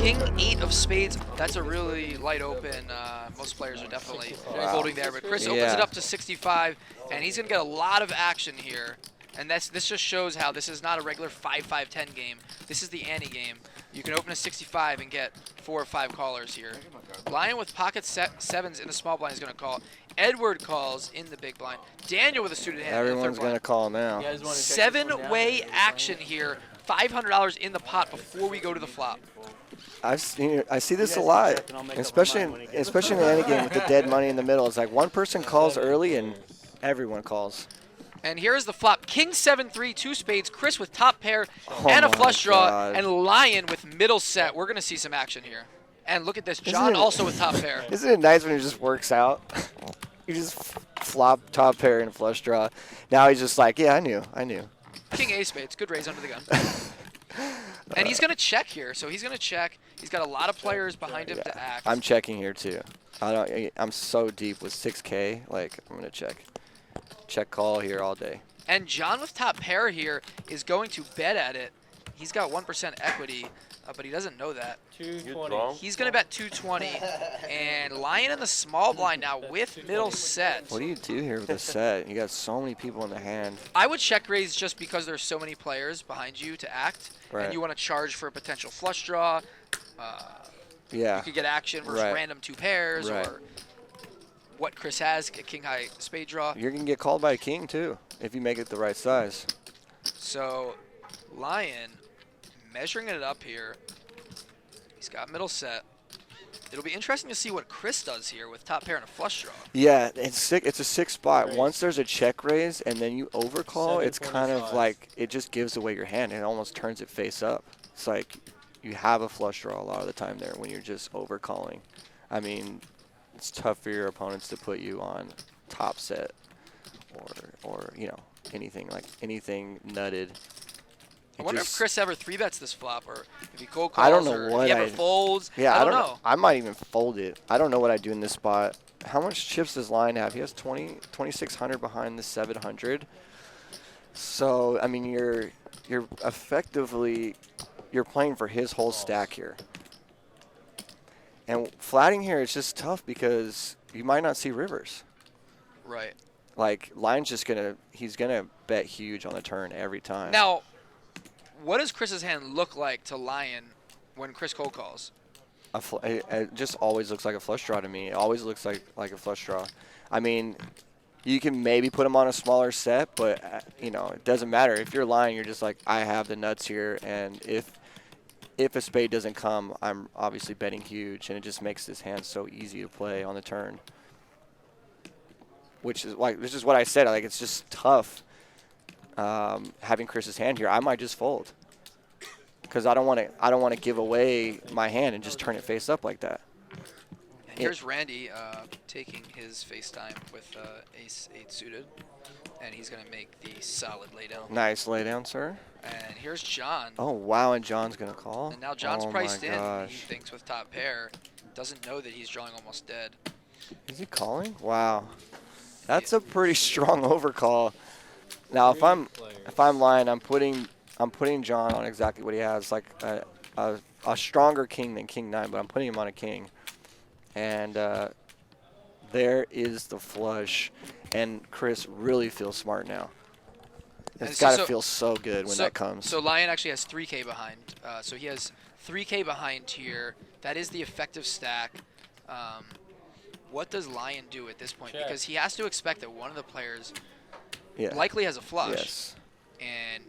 King 8 of spades, that's a really light open. Most players are definitely folding there, but Chris opens it up to 65, and he's going to get a lot of action here. And this just shows how this is not a regular 5-5-10 game. This is the ante game. You can open a 65 and get 4 or 5 callers here. Lion with pocket sevens in the small blind is going to call. Edward calls in the big blind. Daniel with a suited hand. Everyone's going to call now. 7-way action here. $500 in the pot before we go to the flop. I see this a lot, especially in the ante game with the dead money in the middle. It's like one person calls early and everyone calls. And here is the flop. King 7-3, 2 spades, Chris with top pair and a flush draw, and Lion with middle set. We're going to see some action here. And look at this, John also with top pair. Isn't it nice when it just works out? You just flop top pair and flush draw. Now he's just like, yeah, I knew. King A spades, good raise under the gun. And he's going to check here, so he's going to check. He's got a lot of players behind him to act. I'm checking here too. I'm so deep with 6K, like I'm going to check. Check call here all day. And John with top pair here is going to bet at it. He's got 1% equity, but he doesn't know that. 220. He's going to bet 220. And Lion in the small blind now with middle set. What do you do here with the set? You got so many people in the hand. I would check raise just because there's so many players behind you to act. Right. And you want to charge for a potential flush draw. Yeah. You could get action versus random 2 pairs or what Chris has, a king high spade draw. You're going to get called by a king too if you make it the right size. So Lion measuring it up here. He's got middle set. It'll be interesting to see what Chris does here with top pair and a flush draw. Yeah, it's a 6 spot. Once there's a check raise and then you overcall, it's kind of like it just gives away your hand. It almost turns it face up. It's like you have a flush draw a lot of the time there when you're just overcalling. I mean, it's tough for your opponents to put you on top set or you know, anything nutted. I wonder if Chris ever 3-bets this flop, or if he cold I calls, don't know or what if he ever folds. Yeah, I don't know. I might even fold it. I don't know what I do in this spot. How much chips does Lion have? He has 2,600 behind the 700. So I mean, you're effectively playing for his whole stack here. And flatting here is just tough because you might not see rivers. Right. Like Lion's just he's gonna bet huge on the turn every time. Now, what does Chris's hand look like to Lion when Chris cold calls? It just always looks like a flush draw to me. It always looks like a flush draw. I mean, you can maybe put him on a smaller set, but you know, it doesn't matter. If you're Lion, you're just like, I have the nuts here, and if a spade doesn't come, I'm obviously betting huge, and it just makes this hand so easy to play on the turn. Which is what I said. Like, it's just tough having Chris's hand here. I might just fold because I don't want to give away my hand and just turn it face up like that. And here's Randy taking his FaceTime with ace 8 suited, and he's going to make the solid laydown. Nice laydown, sir. And here's John. Oh, wow, and John's going to call? And now John's priced in, he thinks, with top pair. Doesn't know that he's drawing almost dead. Is he calling? Wow. That's a pretty strong overcall. Now, if I'm Lion, I'm putting John on exactly what he has, like a stronger king than king 9, but I'm putting him on a king. And there is the flush, and Chris really feels smart now. It's got to feel so good when that comes. So Lion actually has 3K behind. So he has 3K behind here. That is the effective stack. What does Lion do at this point? Check. Because he has to expect that one of the players Yeah. likely has a flush. Yes. And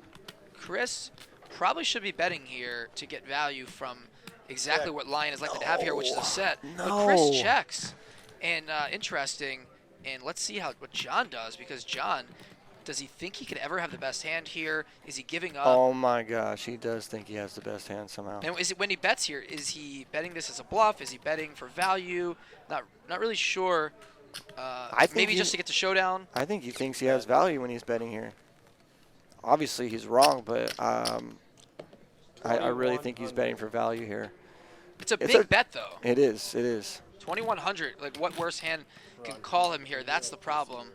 Chris probably should be betting here to get value from exactly what Lion is likely to have here, which is a set. But Chris checks. And interesting. And let's see what John does, because John, does he think he could ever have the best hand here? Is he giving up? Oh my gosh, he does think he has the best hand somehow. And is it when he bets here, is he betting this as a bluff? Is he betting for value? Not really sure. Maybe just to get to showdown. I think he thinks he has value when he's betting here. Obviously, he's wrong, but I really think he's betting for value here. It's a big bet, though. It is. It is. 2,100. Like, what worse hand can call him here? That's the problem.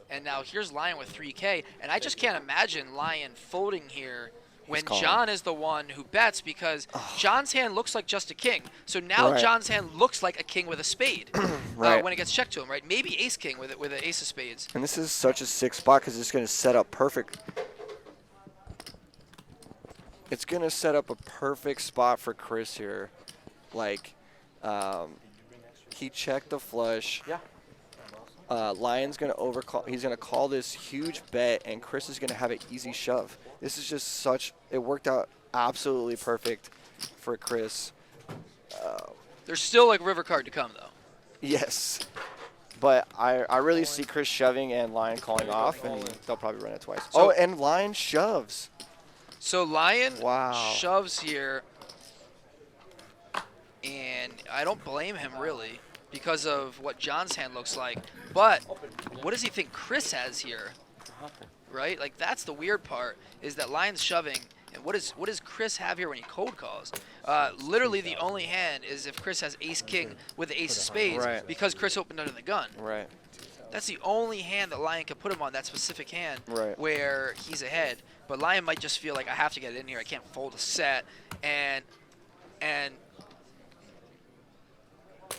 And now here's Lion with 3K, and I just can't imagine Lion folding here when John is the one who bets, because John's hand looks like just a king. So now John's hand looks like a king with a spade when it gets checked to him, right? Maybe ace-king with an ace of spades. And this is such a sick spot because it's going to set up perfect. It's going to set up a perfect spot for Chris here. Like, he checked the flush. Yeah. Lion's going to overcall. He's going to call this huge bet, and Chris is going to have an easy shove. This is just such. It worked out absolutely perfect for Chris. There's still like river card to come though. Yes, but I really see Chris shoving and Lion calling off, and they'll probably run it twice. So, and Lion shoves. So Lion Wow. shoves here, and I don't blame him really, because of what John's hand looks like. But what does he think Chris has here? Right? Like, that's the weird part, is that Lion's shoving. And what does Chris have here when he cold calls? Literally the only hand is if Chris has ace-king with the ace of spades, because Chris opened under the gun. Right. That's the only hand that Lion can put him on, that specific hand where he's ahead. But Lion might just feel like, I have to get it in here. I can't fold a set. And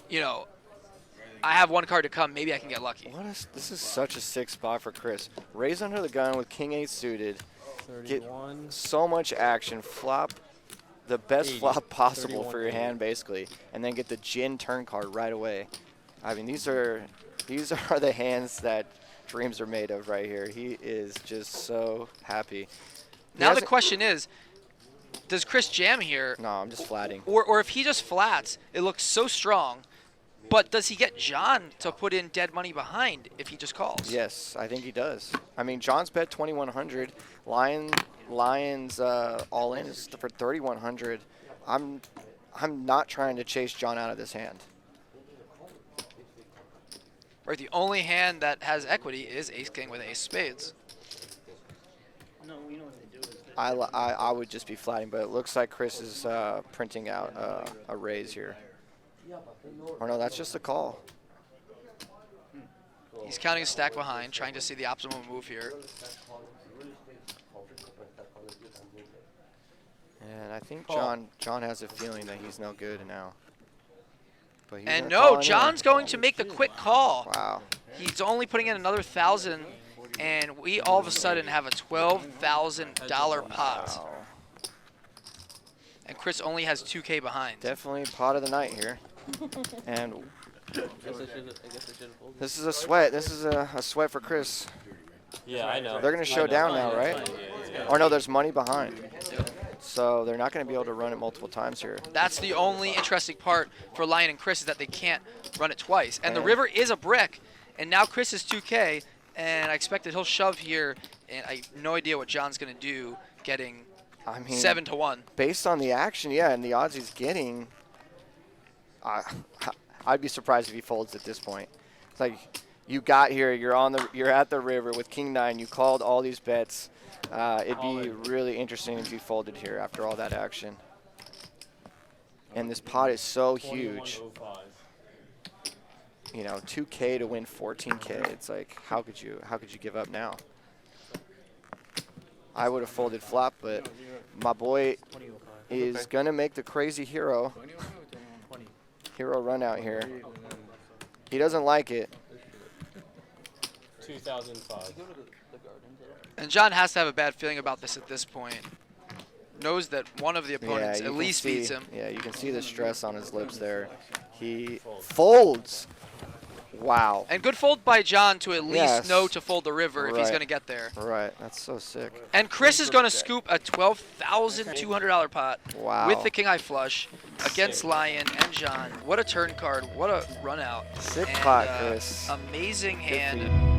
you know, I have one card to come. Maybe I can get lucky. This is such a sick spot for Chris. Raise under the gun with king 8 suited. 31. Get so much action. Flop the best flop possible for your hand, basically, and then get the gin turn card right away. I mean, these are the hands that dreams are made of right here. He is just so happy. Now the question is, does Chris jam here? No, I'm just flatting. Or if he just flats, it looks so strong. But does he get John to put in dead money behind if he just calls? Yes, I think he does. I mean, John's bet 2,100. Lions all in is for 3,100. I'm not trying to chase John out of this hand. Right, the only hand that has equity is ace-king with ace spades. No, you know what they do is I would just be flatting, but it looks like Chris is printing out a raise here. Or no, that's just a call. He's counting a stack behind, trying to see the optimal move here. And I think John has a feeling that he's no good now. But and no, John's going to make the quick call. Wow. He's only putting in another 1,000, and we all of a sudden have a $12,000 pot. Wow. And Chris only has 2K behind. Definitely pot of the night here. And this is a sweat. This is a sweat for Chris. Yeah, I know. They're going to show down now, right? Or no, there's money behind. So they're not going to be able to run it multiple times here. That's the only interesting part for Lion and Chris, is that they can't run it twice. And the river is a brick, and now Chris is 2K, and I expect that he'll shove here, and I have no idea what John's going to do, getting 7-1. Based on the action, yeah, and the odds he's getting, I'd be surprised if he folds at this point. It's like, you got here, you're at the river with king 9, you called all these bets. It'd be really interesting if you folded here after all that action. And this pot is so huge. You know, 2K to win 14K. It's like, how could you give up now? I would have folded flop, but my boy is gonna make the crazy hero run out here. He doesn't like it. 2005. And John has to have a bad feeling about this at this point. Knows that one of the opponents at least beats him. Yeah, you can see the stress on his lips there. He folds. Wow. And good fold by John to at least know to fold the river if he's going to get there. Right, that's so sick. And Chris is going to scoop a $12,200 pot with the king-high flush against Lion and John. What a turn card. What a run out. Sick pot, Chris. Amazing hand.